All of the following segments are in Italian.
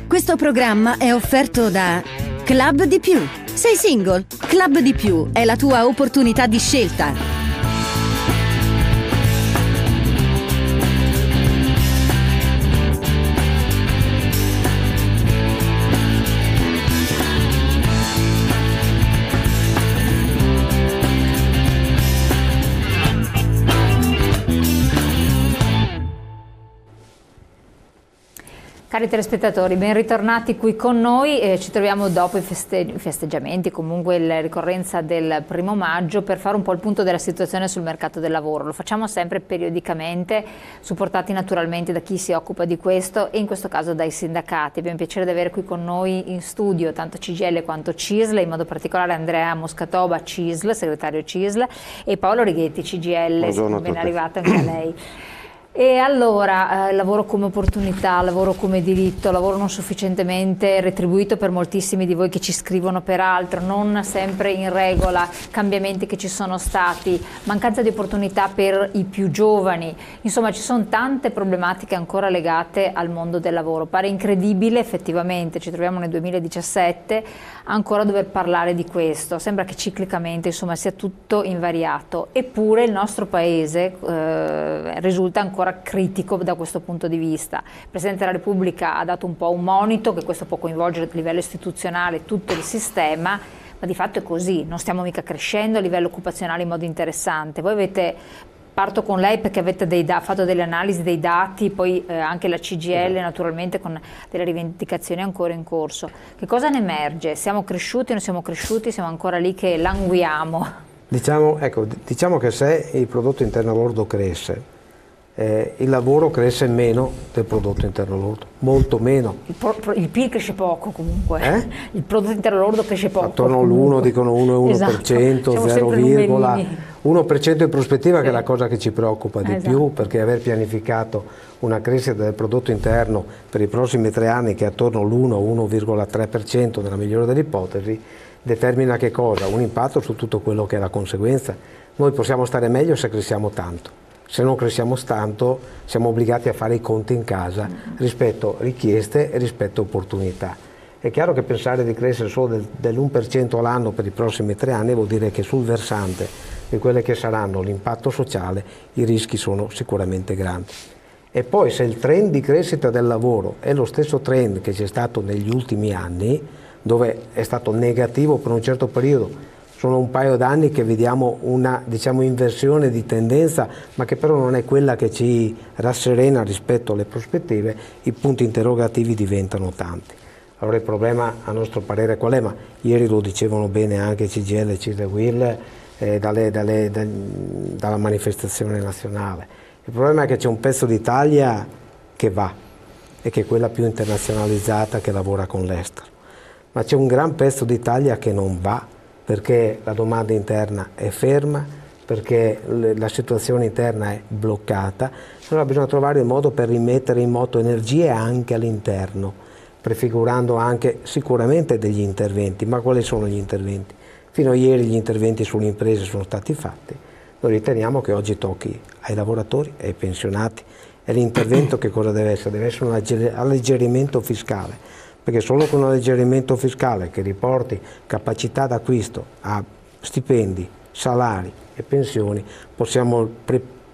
Questo programma è offerto da Club di Più. Sei single? Club di Più è la tua opportunità di scelta. Cari telespettatori, ben ritornati qui con noi. Ci troviamo dopo i festeggiamenti, comunque la ricorrenza del 1° maggio, per fare un po' il punto della situazione sul mercato del lavoro. Lo facciamo sempre periodicamente, supportati naturalmente da chi si occupa di questo e in questo caso dai sindacati. Abbiamo il piacere di avere qui con noi in studio tanto CGIL quanto CISL, in modo particolare Andrea Moscatoba, CISL, segretario CISL, e Paolo Righetti, CGIL. Buongiorno, ben arrivato anche a lei. E allora, lavoro come opportunità, lavoro come diritto, lavoro non sufficientemente retribuito per moltissimi di voi che ci scrivono, peraltro, non sempre in regola, cambiamenti che ci sono stati, mancanza di opportunità per i più giovani, insomma ci sono tante problematiche ancora legate al mondo del lavoro. Pare incredibile, effettivamente, ci troviamo nel 2017, ancora dover parlare di questo, sembra che ciclicamente insomma sia tutto invariato, eppure il nostro paese risulta ancora critico da questo punto di vista. Il Presidente della Repubblica ha dato un po' un monito che questo può coinvolgere a livello istituzionale tutto il sistema, ma di fatto è così, non stiamo mica crescendo a livello occupazionale in modo interessante. Voi parto con lei perché avete fatto delle analisi dei dati, poi anche la CGIL naturalmente con delle rivendicazioni ancora in corso. Che cosa ne emerge? Siamo cresciuti, non siamo cresciuti, siamo ancora lì che languiamo? Diciamo che se il prodotto interno lordo cresce, il lavoro cresce meno del prodotto interno lordo, molto meno. Il PIL cresce poco comunque, il prodotto interno lordo cresce poco. Attorno all'1, dicono 1,1%, esatto. 0,1% in prospettiva, sì, che è la cosa che ci preoccupa di più, perché aver pianificato una crescita del prodotto interno per i prossimi 3 anni che è attorno all'1-1,3% nella migliore delle ipotesi, determina che cosa? Un impatto su tutto quello che è la conseguenza. Noi possiamo stare meglio se cresciamo tanto. Se non cresciamo tanto siamo obbligati a fare i conti in casa rispetto a richieste e rispetto a opportunità. È chiaro che pensare di crescere solo dell'1% all'anno per i prossimi 3 anni vuol dire che sul versante di quelle che saranno l'impatto sociale i rischi sono sicuramente grandi. E poi se il trend di crescita del lavoro è lo stesso trend che c'è stato negli ultimi anni, dove è stato negativo per un certo periodo, sono un paio d'anni che vediamo una inversione di tendenza, ma che però non è quella che ci rasserena rispetto alle prospettive, i punti interrogativi diventano tanti. Allora il problema a nostro parere qual è? Ma ieri lo dicevano bene anche CGIL, CISL, UIL dalla manifestazione nazionale. Il problema è che c'è un pezzo d'Italia che va e che è quella più internazionalizzata che lavora con l'estero, ma c'è un gran pezzo d'Italia che non va, perché la domanda interna è ferma, perché la situazione interna è bloccata. Allora bisogna trovare il modo per rimettere in moto energie anche all'interno, prefigurando anche sicuramente degli interventi. Ma quali sono gli interventi? Fino a ieri gli interventi sulle imprese sono stati fatti, noi riteniamo che oggi tocchi ai lavoratori e ai pensionati. E l'intervento che cosa deve essere? Deve essere un alleggerimento fiscale, perché solo con un alleggerimento fiscale che riporti capacità d'acquisto a stipendi, salari e pensioni possiamo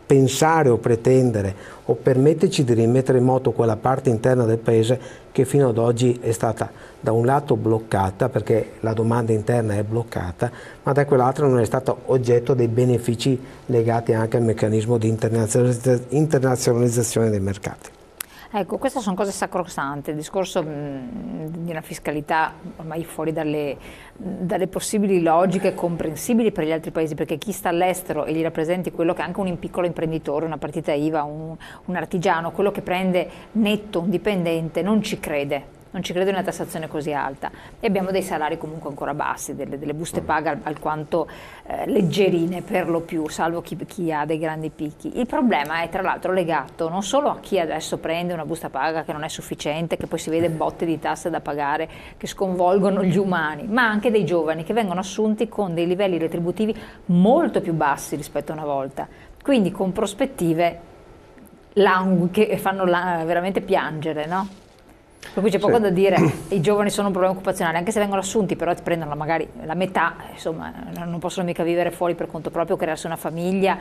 pensare o pretendere o permetterci di rimettere in moto quella parte interna del paese che fino ad oggi è stata da un lato bloccata perché la domanda interna è bloccata, ma da quell'altro non è stato oggetto dei benefici legati anche al meccanismo di internazionalizzazione dei mercati. Ecco, queste sono cose sacrosante, il discorso di una fiscalità ormai fuori dalle possibili logiche comprensibili per gli altri paesi, perché chi sta all'estero e gli rappresenti quello che è anche un piccolo imprenditore, una partita IVA, un artigiano, quello che prende netto, un dipendente, non ci crede. Non ci credo in una tassazione così alta e abbiamo dei salari comunque ancora bassi, delle buste paga alquanto leggerine per lo più, salvo chi ha dei grandi picchi. Il problema è tra l'altro legato non solo a chi adesso prende una busta paga che non è sufficiente, che poi si vede botte di tasse da pagare che sconvolgono gli umani, ma anche dei giovani che vengono assunti con dei livelli retributivi molto più bassi rispetto a una volta, quindi con prospettive che fanno veramente piangere, no? Per cui c'è poco da dire, i giovani sono un problema occupazionale, anche se vengono assunti, però ti prendono magari la metà, insomma, non possono mica vivere fuori per conto proprio, crearsi una famiglia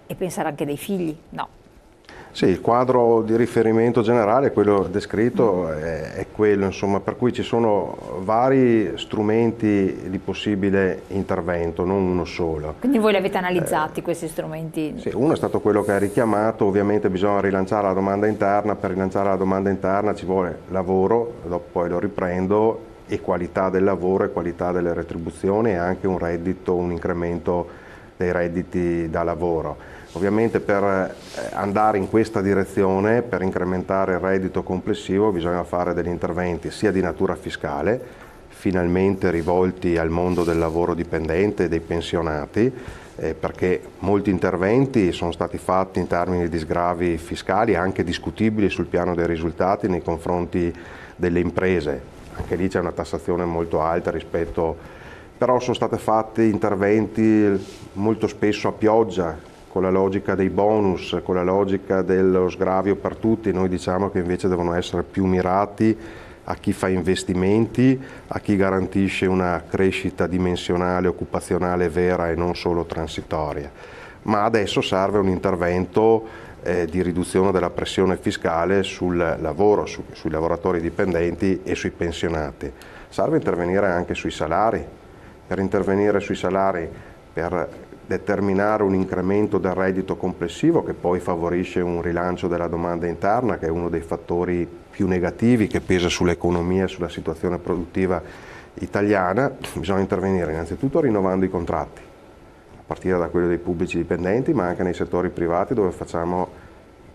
e pensare anche dei figli, no. Sì, il quadro di riferimento generale, quello descritto, è quello, insomma, per cui ci sono vari strumenti di possibile intervento, non uno solo. Quindi voi li avete analizzati questi strumenti? Sì, uno è stato quello che hai richiamato, ovviamente bisogna rilanciare la domanda interna, per rilanciare la domanda interna ci vuole lavoro, dopo poi lo riprendo, e qualità del lavoro e qualità delle retribuzioni e anche un reddito, un incremento dei redditi da lavoro. Ovviamente per andare in questa direzione, per incrementare il reddito complessivo, bisogna fare degli interventi sia di natura fiscale, finalmente rivolti al mondo del lavoro dipendente e dei pensionati, perché molti interventi sono stati fatti in termini di sgravi fiscali, anche discutibili sul piano dei risultati nei confronti delle imprese. Anche lì c'è una tassazione molto alta però sono stati fatti interventi molto spesso a pioggia, con la logica dei bonus, con la logica dello sgravio per tutti. Noi diciamo che invece devono essere più mirati a chi fa investimenti, a chi garantisce una crescita dimensionale, occupazionale vera e non solo transitoria. Ma adesso serve un intervento di riduzione della pressione fiscale sul lavoro, sui lavoratori dipendenti e sui pensionati. Serve intervenire anche sui salari. Per intervenire sui salari, per determinare un incremento del reddito complessivo che poi favorisce un rilancio della domanda interna, che è uno dei fattori più negativi che pesa sull'economia e sulla situazione produttiva italiana, bisogna intervenire innanzitutto rinnovando i contratti, a partire da quelli dei pubblici dipendenti, ma anche nei settori privati dove facciamo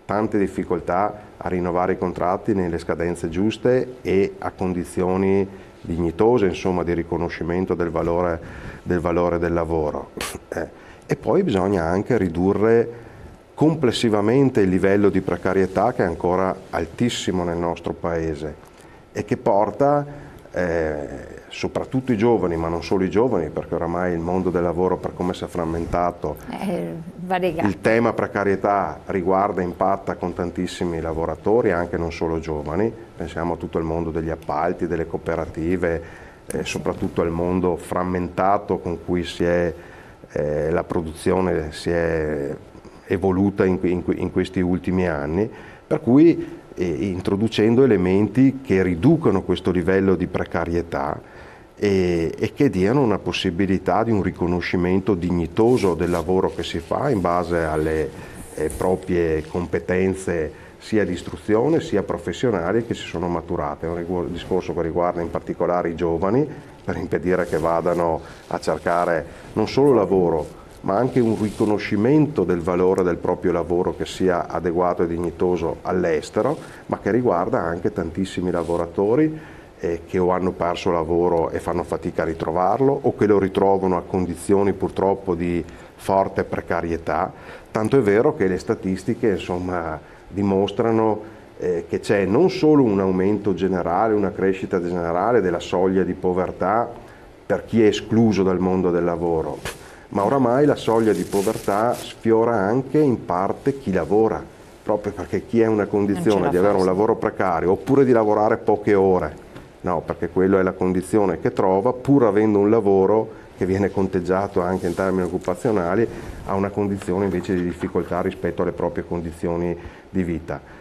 tante difficoltà a rinnovare i contratti nelle scadenze giuste e a condizioni dignitose, insomma, di riconoscimento del valore del lavoro. E poi bisogna anche ridurre complessivamente il livello di precarietà, che è ancora altissimo nel nostro Paese e che porta soprattutto i giovani, ma non solo i giovani, perché oramai il mondo del lavoro, per come si è frammentato, il tema precarietà riguarda e impatta con tantissimi lavoratori, anche non solo giovani. Pensiamo a tutto il mondo degli appalti, delle cooperative, soprattutto al mondo frammentato con cui la produzione si è evoluta in questi ultimi anni, per cui introducendo elementi che riducano questo livello di precarietà e che diano una possibilità di un riconoscimento dignitoso del lavoro che si fa in base alle proprie competenze sia di istruzione sia professionali che si sono maturate. È un discorso che riguarda in particolare i giovani, per impedire che vadano a cercare non solo lavoro, ma anche un riconoscimento del valore del proprio lavoro che sia adeguato e dignitoso all'estero, ma che riguarda anche tantissimi lavoratori che o hanno perso lavoro e fanno fatica a ritrovarlo o che lo ritrovano a condizioni purtroppo di forte precarietà. Tanto è vero che le statistiche, insomma, dimostrano che c'è non solo un aumento generale, una crescita generale della soglia di povertà per chi è escluso dal mondo del lavoro, ma oramai la soglia di povertà sfiora anche in parte chi lavora, proprio perché chi è in una condizione di avere un lavoro precario oppure di lavorare poche ore, no, perché quello è la condizione che trova, pur avendo un lavoro che viene conteggiato anche in termini occupazionali, ha una condizione invece di difficoltà rispetto alle proprie condizioni di vita.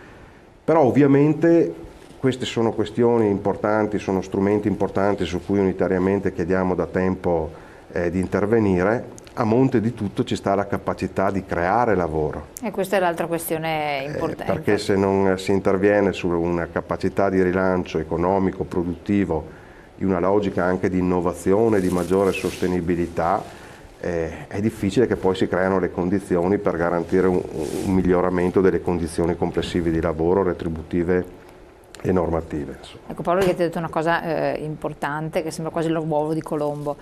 Però ovviamente queste sono questioni importanti, sono strumenti importanti su cui unitariamente chiediamo da tempo di intervenire. A monte di tutto ci sta la capacità di creare lavoro. E questa è l'altra questione importante. Perché se non si interviene su una capacità di rilancio economico, produttivo, di una logica anche di innovazione, di maggiore sostenibilità, è difficile che poi si creano le condizioni per garantire un miglioramento delle condizioni complessive di lavoro, retributive e normative. Insomma. Ecco Paolo, che ti ha detto una cosa importante che sembra quasi l'uovo di Colombo,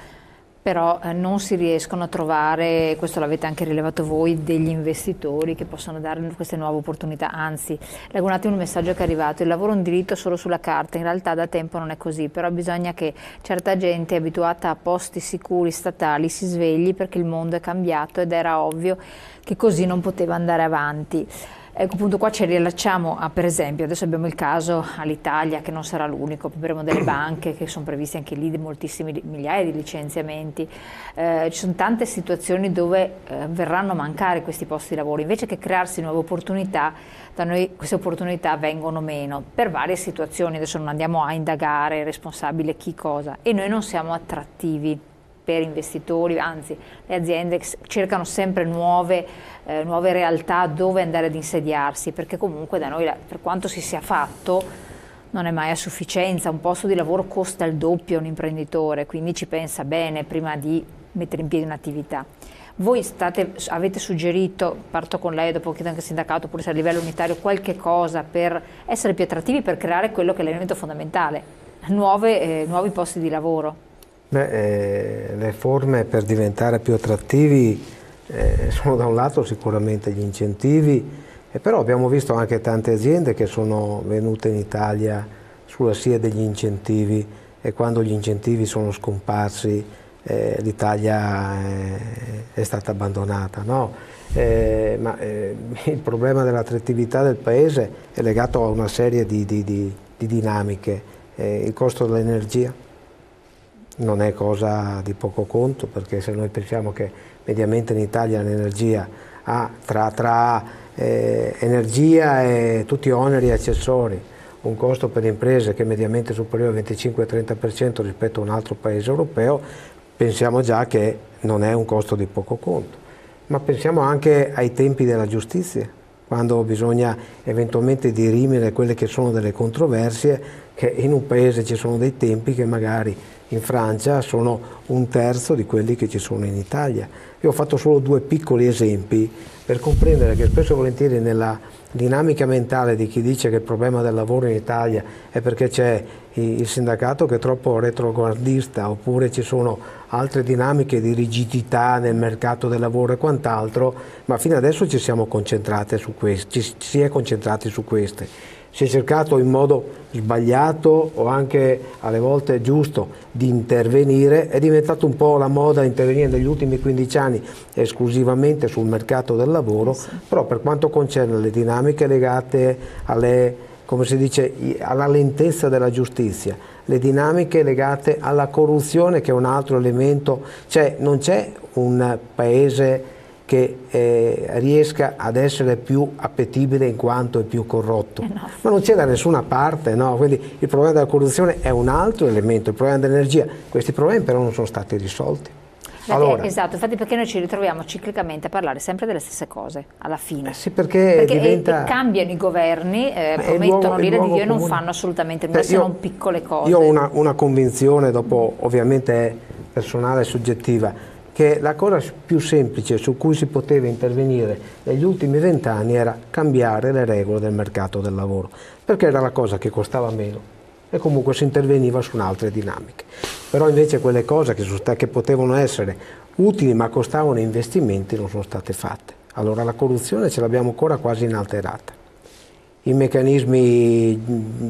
però non si riescono a trovare, questo l'avete anche rilevato voi, degli investitori che possano dare queste nuove opportunità. Anzi, leggo un attimo il messaggio che è arrivato: il lavoro è un diritto solo sulla carta, in realtà da tempo non è così, però bisogna che certa gente abituata a posti sicuri statali si svegli, perché il mondo è cambiato ed era ovvio che così non poteva andare avanti. Ecco, appunto qua ci riallacciamo a, per esempio, adesso abbiamo il caso all'Italia, che non sarà l'unico, avremo delle banche che sono previsti anche lì di moltissimi migliaia di licenziamenti, ci sono tante situazioni dove verranno a mancare questi posti di lavoro, invece che crearsi nuove opportunità, da noi queste opportunità vengono meno, per varie situazioni, adesso non andiamo a indagare responsabile chi cosa, e noi non siamo attrattivi per investitori, anzi le aziende cercano sempre nuove realtà dove andare ad insediarsi, perché comunque da noi, per quanto si sia fatto, non è mai a sufficienza, un posto di lavoro costa il doppio a un imprenditore, quindi ci pensa bene prima di mettere in piedi un'attività. Voi avete suggerito, parto con lei, dopo chiedo anche al sindacato, oppure se a livello unitario, qualche cosa per essere più attrattivi, per creare quello che è l'elemento fondamentale, nuovi posti di lavoro? Le forme per diventare più attrattivi sono da un lato sicuramente gli incentivi, però abbiamo visto anche tante aziende che sono venute in Italia sulla scia degli incentivi, e quando gli incentivi sono scomparsi l'Italia è stata abbandonata, no? Il problema dell'attrattività del Paese è legato a una serie di dinamiche. Il costo dell'energia non è cosa di poco conto, perché se noi pensiamo che mediamente in Italia l'energia ha tra energia e tutti oneri e accessori un costo per le imprese che è mediamente superiore al 25-30% rispetto a un altro paese europeo, pensiamo già che non è un costo di poco conto. Ma pensiamo anche ai tempi della giustizia, quando bisogna eventualmente dirimere quelle che sono delle controversie, che in un paese ci sono dei tempi che magari in Francia sono un terzo di quelli che ci sono in Italia. Io ho fatto solo due piccoli esempi per comprendere che spesso e volentieri nella dinamica mentale di chi dice che il problema del lavoro in Italia è perché c'è il sindacato che è troppo retroguardista, oppure ci sono altre dinamiche di rigidità nel mercato del lavoro e quant'altro, ma fino adesso ci siamo concentrati su queste, si è concentrati su queste. Si è cercato in modo sbagliato o anche alle volte giusto di intervenire, è diventato un po' la moda intervenire negli ultimi 15 anni esclusivamente sul mercato del lavoro, sì. Però per quanto concerne le dinamiche legate come si dice, alla lentezza della giustizia, le dinamiche legate alla corruzione, che è un altro elemento, non c'è un paese che riesca ad essere più appetibile in quanto è più corrotto, no. Ma non c'è da nessuna parte, no? Quindi il problema della corruzione è un altro elemento, il problema dell'energia, questi problemi però non sono stati risolti. Allora, esatto, infatti perché noi ci ritroviamo ciclicamente a parlare sempre delle stesse cose alla fine. Sì, perché cambiano i governi, promettono l'ira di Dio e non fanno assolutamente nulla, se non piccole cose. Io ho una convinzione, dopo ovviamente è personale e soggettiva, che la cosa più semplice su cui si poteva intervenire negli ultimi 20 anni era cambiare le regole del mercato del lavoro, perché era la cosa che costava meno e comunque si interveniva su altre dinamiche. Però invece quelle cose che potevano essere utili ma costavano investimenti non sono state fatte. Allora la corruzione ce l'abbiamo ancora quasi inalterata. I meccanismi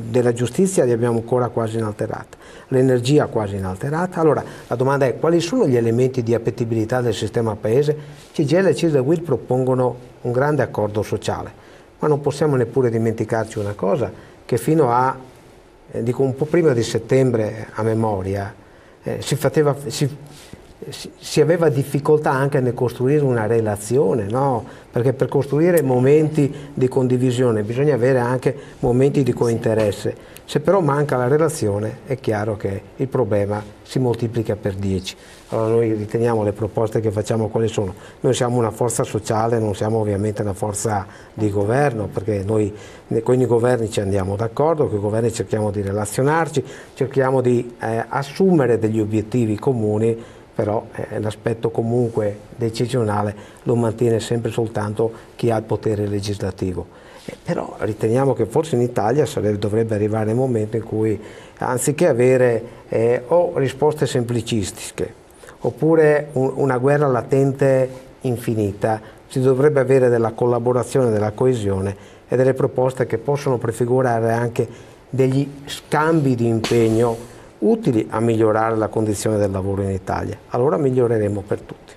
della giustizia li abbiamo ancora quasi inalterati, l'energia quasi inalterata. Allora la domanda è: quali sono gli elementi di appetibilità del sistema paese? CGIL e CISL e UIL propongono un grande accordo sociale, ma non possiamo neppure dimenticarci una cosa, che fino a, dico un po' prima di settembre a memoria, si aveva difficoltà anche nel costruire una relazione, no? Perché per costruire momenti di condivisione bisogna avere anche momenti di cointeresse. Se però manca la relazione è chiaro che il problema si moltiplica per 10. Allora noi riteniamo le proposte che facciamo quali sono. Noi siamo una forza sociale, non siamo ovviamente una forza di governo, perché noi con i governi ci andiamo d'accordo, con i governi cerchiamo di relazionarci, cerchiamo di assumere degli obiettivi comuni, però l'aspetto comunque decisionale lo mantiene sempre soltanto chi ha il potere legislativo. Però riteniamo che forse in Italia dovrebbe arrivare il momento in cui, anziché avere o risposte semplicistiche oppure una guerra latente infinita, si dovrebbe avere della collaborazione, della coesione e delle proposte che possono prefigurare anche degli scambi di impegno utili a migliorare la condizione del lavoro in Italia. Allora miglioreremo per tutti.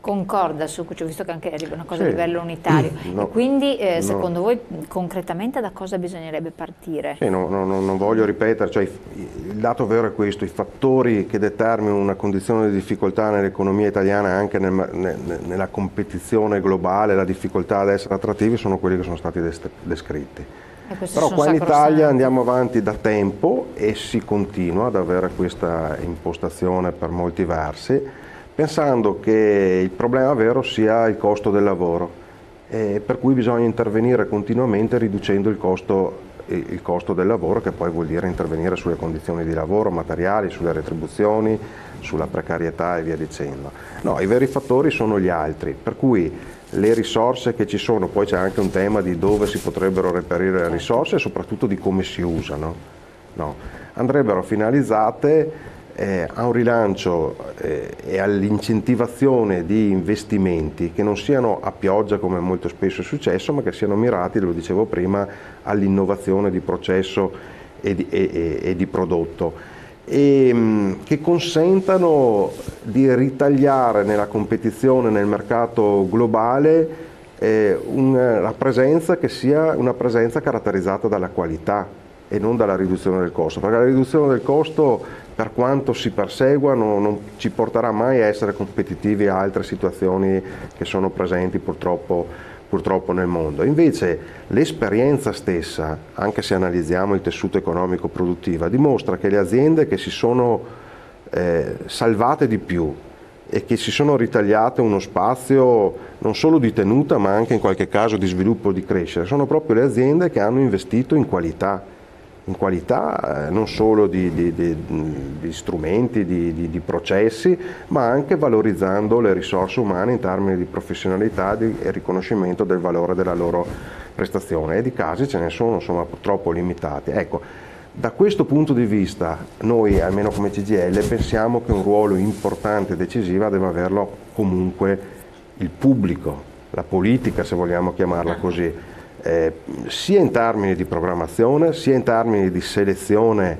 concorda su cui ho visto che anche arriva una cosa a livello unitario. E quindi secondo voi concretamente da cosa bisognerebbe partire? Sì, non voglio ripetere, cioè, il dato vero è questo: i fattori che determinano una condizione di difficoltà nell'economia italiana, anche nella competizione globale, la difficoltà ad essere attrattivi, sono quelli che sono stati descritti. Però qua in Italia andiamo avanti da tempo e si continua ad avere questa impostazione per molti versi, pensando che il problema vero sia il costo del lavoro, per cui bisogna intervenire continuamente riducendo il costo del lavoro, che poi vuol dire intervenire sulle condizioni di lavoro, materiali, sulle retribuzioni, sulla precarietà e via dicendo. No, i veri fattori sono gli altri, per cui le risorse che ci sono, poi c'è anche un tema di dove si potrebbero reperire le risorse e soprattutto di come si usano. No, andrebbero finalizzate a un rilancio e all'incentivazione di investimenti che non siano a pioggia come molto spesso è successo, ma che siano mirati, lo dicevo prima, all'innovazione di processo e di prodotto, e che consentano di ritagliare nella competizione nel mercato globale una presenza che sia una presenza caratterizzata dalla qualità e non dalla riduzione del costo, perché la riduzione del costo, per quanto si persegua, non ci porterà mai a essere competitivi a altre situazioni che sono presenti purtroppo nel mondo. Invece l'esperienza stessa, anche se analizziamo il tessuto economico produttivo, dimostra che le aziende che si sono salvate di più e che si sono ritagliate uno spazio non solo di tenuta ma anche in qualche caso di sviluppo e di crescita, sono proprio le aziende che hanno investito in qualità non solo di strumenti, di processi, ma anche valorizzando le risorse umane in termini di professionalità e riconoscimento del valore della loro prestazione, e di casi ce ne sono, insomma, purtroppo limitati. Ecco, da questo punto di vista noi, almeno come CGIL, pensiamo che un ruolo importante e decisivo deve averlo comunque il pubblico, la politica, se vogliamo chiamarla così. Sia in termini di programmazione, sia in termini di selezione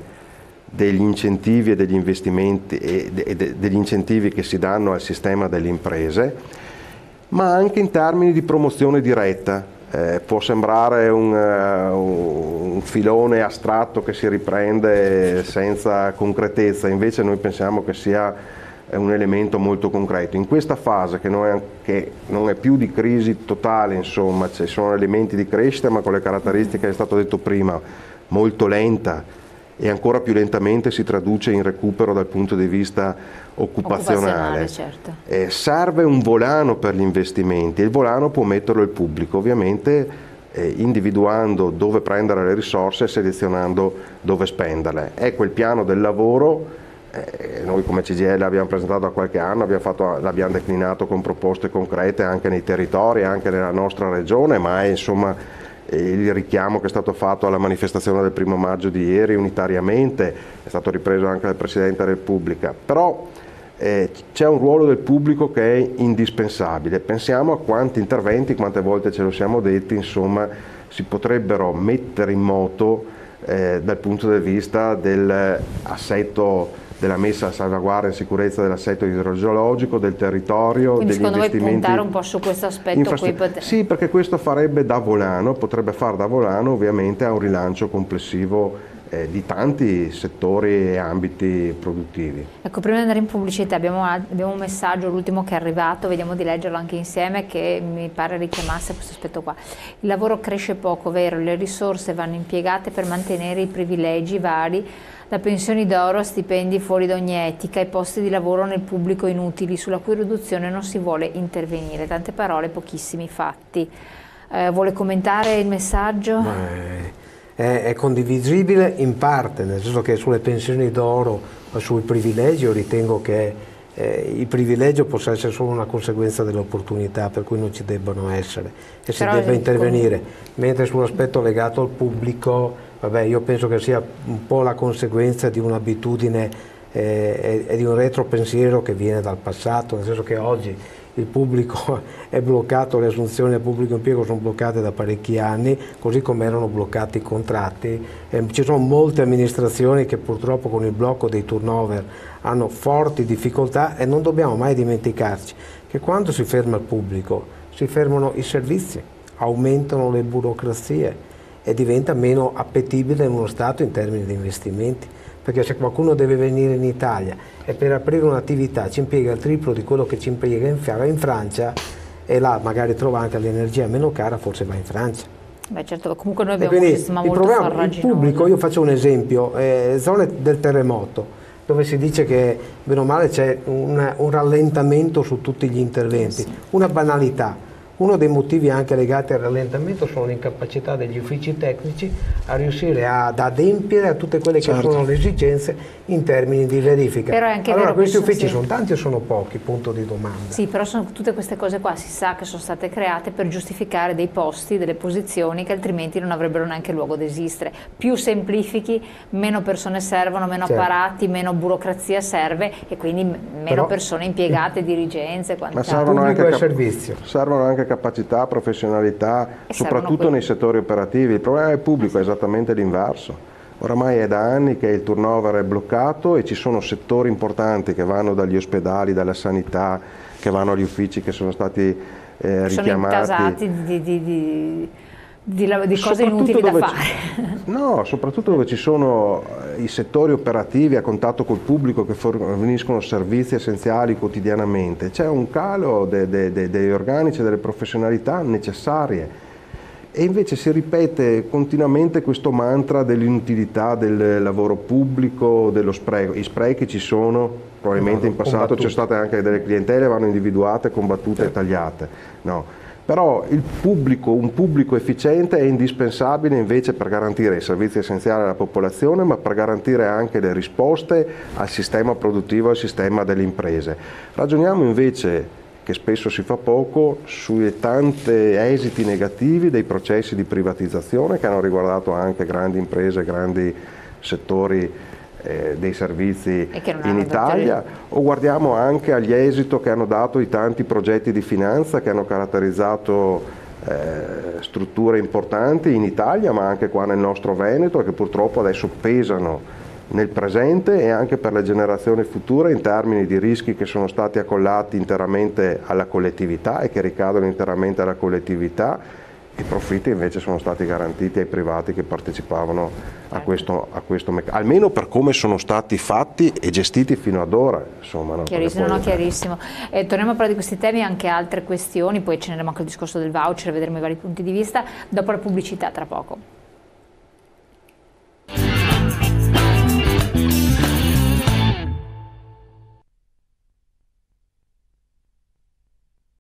degli incentivi e degli investimenti e degli incentivi che si danno al sistema delle imprese, ma anche in termini di promozione diretta. Può sembrare un filone astratto che si riprende senza concretezza, invece noi pensiamo che sia un elemento molto concreto. In questa fase che non è più di crisi totale, insomma, ci sono elementi di crescita, ma con le caratteristiche che è stato detto prima, molto lenta, e ancora più lentamente si traduce in recupero dal punto di vista occupazionale. Certo. Serve un volano per gli investimenti, e il volano può metterlo il pubblico, ovviamente individuando dove prendere le risorse e selezionando dove spenderle. Ecco il piano del lavoro. Noi come CGIL l'abbiamo presentato da qualche anno, l'abbiamo declinato con proposte concrete anche nei territori, anche nella nostra regione, ma è insomma il richiamo che è stato fatto alla manifestazione del 1° maggio di ieri unitariamente, è stato ripreso anche dal Presidente della Repubblica. Però c'è un ruolo del pubblico che è indispensabile. Pensiamo a quanti interventi, quante volte ce lo siamo detti, insomma, si potrebbero mettere in moto dal punto di vista dell'assetto, della messa a salvaguardia e sicurezza dell'assetto idrogeologico, del territorio, quindi degli investimenti. Secondo voi puntare un po' su questo aspetto qui? Sì, perché questo farebbe da volano, potrebbe far da volano ovviamente a un rilancio complessivo di tanti settori e ambiti produttivi. Ecco, prima di andare in pubblicità abbiamo un messaggio, l'ultimo che è arrivato, vediamo di leggerlo anche insieme, che mi pare richiamasse questo aspetto qua. Il lavoro cresce poco, vero? Le risorse vanno impiegate per mantenere i privilegi vari, da pensioni d'oro a stipendi fuori da ogni etica e posti di lavoro nel pubblico inutili, sulla cui riduzione non si vuole intervenire. Tante parole, pochissimi fatti. Vuole commentare il messaggio? È condivisibile in parte, nel senso che sulle pensioni d'oro o sui privilegi io ritengo che il privilegio possa essere solo una conseguenza dell'opportunità, per cui non ci debbano essere e si debba intervenire, mentre sull'aspetto legato al pubblico, vabbè, io penso che sia un po' la conseguenza di un'abitudine e di un retropensiero che viene dal passato, nel senso che oggi il pubblico è bloccato, le assunzioni del pubblico impiego sono bloccate da parecchi anni, così come erano bloccati i contratti. Ci sono molte amministrazioni che purtroppo con il blocco dei turnover hanno forti difficoltà, e non dobbiamo mai dimenticarci che quando si ferma il pubblico si fermano i servizi, aumentano le burocrazie e diventa meno appetibile uno Stato in termini di investimenti. Perché se qualcuno deve venire in Italia e per aprire un'attività ci impiega il triplo di quello che ci impiega in Francia, e là magari trova anche l'energia meno cara, forse va in Francia. Beh, certo, comunque noi abbiamo un sistema molto farraginoso. Il pubblico, io faccio un esempio, zone del terremoto, dove si dice che bene o male c'è un rallentamento su tutti gli interventi, sì. Una banalità. Uno dei motivi anche legati al rallentamento sono l'incapacità degli uffici tecnici a riuscire ad adempiere a tutte quelle che sono le esigenze in termini di verifica. Però è anche allora vero questi che uffici sono tanti o sono pochi? Punto di domanda. Sì, però sono tutte queste cose qua, si sa che sono state create per giustificare dei posti, delle posizioni che altrimenti non avrebbero neanche luogo di esistere. Più semplifichi, meno persone servono, meno apparati, meno burocrazia serve, e quindi meno persone impiegate, dirigenze, quant'altro. Ma servono anche capacità, professionalità, soprattutto nei settori operativi. Il problema del pubblico è esattamente l'inverso. Oramai è da anni che il turnover è bloccato e ci sono settori importanti che vanno dagli ospedali, dalla sanità, che vanno agli uffici che sono stati richiamati. Sono intasati di cose inutili da fare. No, soprattutto dove ci sono i settori operativi a contatto col pubblico che forniscono servizi essenziali quotidianamente. C'è un calo degli organici e delle professionalità necessarie, e invece si ripete continuamente questo mantra dell'inutilità del lavoro pubblico, dello spreco. I sprechi ci sono, probabilmente in passato c'è state anche delle clientele, vanno individuate, combattute e tagliate. No. Però un pubblico efficiente è indispensabile invece per garantire i servizi essenziali alla popolazione, ma per garantire anche le risposte al sistema produttivo, al sistema delle imprese. Ragioniamo invece, che spesso si fa poco, sui tanti esiti negativi dei processi di privatizzazione che hanno riguardato anche grandi imprese, grandi settori dei servizi in Italia, o guardiamo anche agli esiti che hanno dato i tanti progetti di finanza che hanno caratterizzato strutture importanti in Italia, ma anche qua nel nostro Veneto, che purtroppo adesso pesano nel presente e anche per le generazioni future in termini di rischi che sono stati accollati interamente alla collettività e che ricadono interamente alla collettività. I profitti invece sono stati garantiti ai privati che partecipavano a questo meccanismo, almeno per come sono stati fatti e gestiti fino ad ora. Insomma, chiarissimo, no, chiarissimo. Torniamo a parlare di questi temi e anche altre questioni, poi ce ne andremo anche al discorso del voucher, vedremo i vari punti di vista, dopo la pubblicità tra poco.